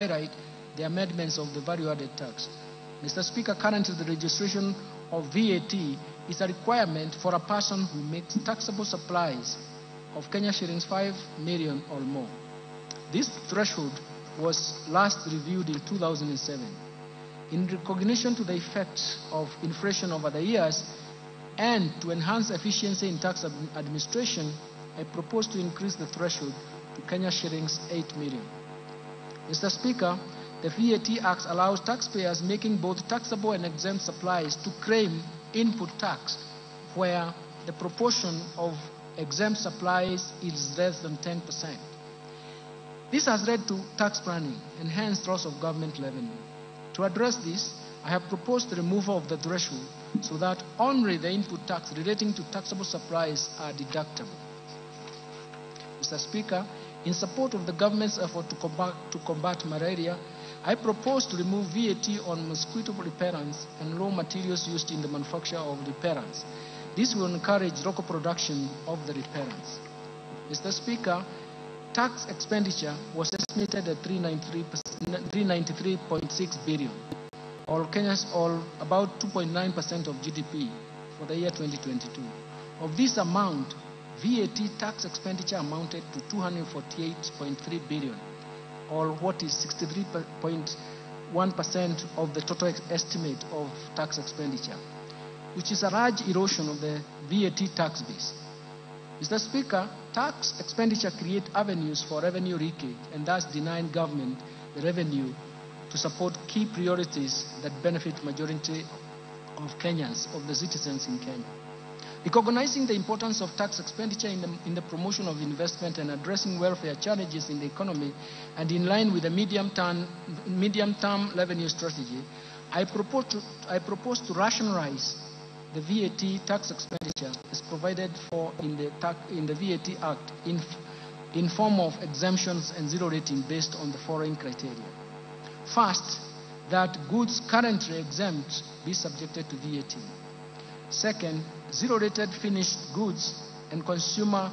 highlight the amendments of the value-added tax. Mr. Speaker, currently the registration of VAT is a requirement for a person who makes taxable supplies of Kenya shillings 5 million or more. This threshold was last reviewed in 2007. In recognition to the effects of inflation over the years and to enhance efficiency in tax administration, I propose to increase the threshold to Kenya shillings 8 million. Mr. Speaker, the VAT Act allows taxpayers making both taxable and exempt supplies to claim input tax where the proportion of exempt supplies is less than 10%. This has led to tax planning and hence loss of government revenue. To address this, I have proposed the removal of the threshold so that only the input tax relating to taxable supplies are deductible. Mr. Speaker, in support of the government's effort to combat malaria, I propose to remove VAT on mosquito repellents and raw materials used in the manufacture of repellents. This will encourage local production of the repellents. Mr. Speaker, tax expenditure was estimated at 393.6 billion, or about 2.9% of GDP for the year 2022. Of this amount, VAT tax expenditure amounted to 248.3 billion, or what is 63.1% of the total estimate of tax expenditure, which is a large erosion of the VAT tax base. Mr. Speaker, tax expenditure creates avenues for revenue leakage and thus denying government the revenue to support key priorities that benefit majority of Kenyans, of the citizens in Kenya. Recognizing the importance of tax expenditure in the promotion of investment and addressing welfare challenges in the economy, and in line with the medium-term revenue strategy, I propose to rationalize the VAT tax expenditure as provided for in the VAT Act in form of exemptions and zero rating based on the following criteria. First, that goods currently exempt be subjected to VAT. Second, zero-rated finished goods and consumer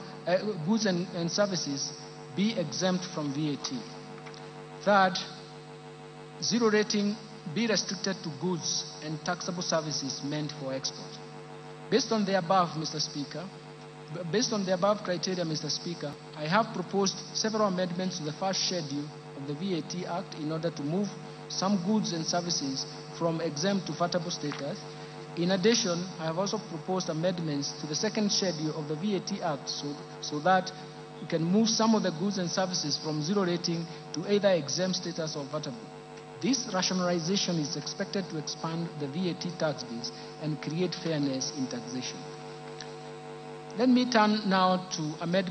goods and services be exempt from VAT. Third, zero rating be restricted to goods and taxable services meant for export. Based on the above, Mr. Speaker, criteria, Mr. Speaker, I have proposed several amendments to the first schedule of the VAT Act in order to move some goods and services from exempt to vatable status. In addition, I have also proposed amendments to the second schedule of the VAT Act so that we can move some of the goods and services from zero rating to either exempt status or vatable. This rationalization is expected to expand the VAT tax base and create fairness in taxation. Let me turn now to amendments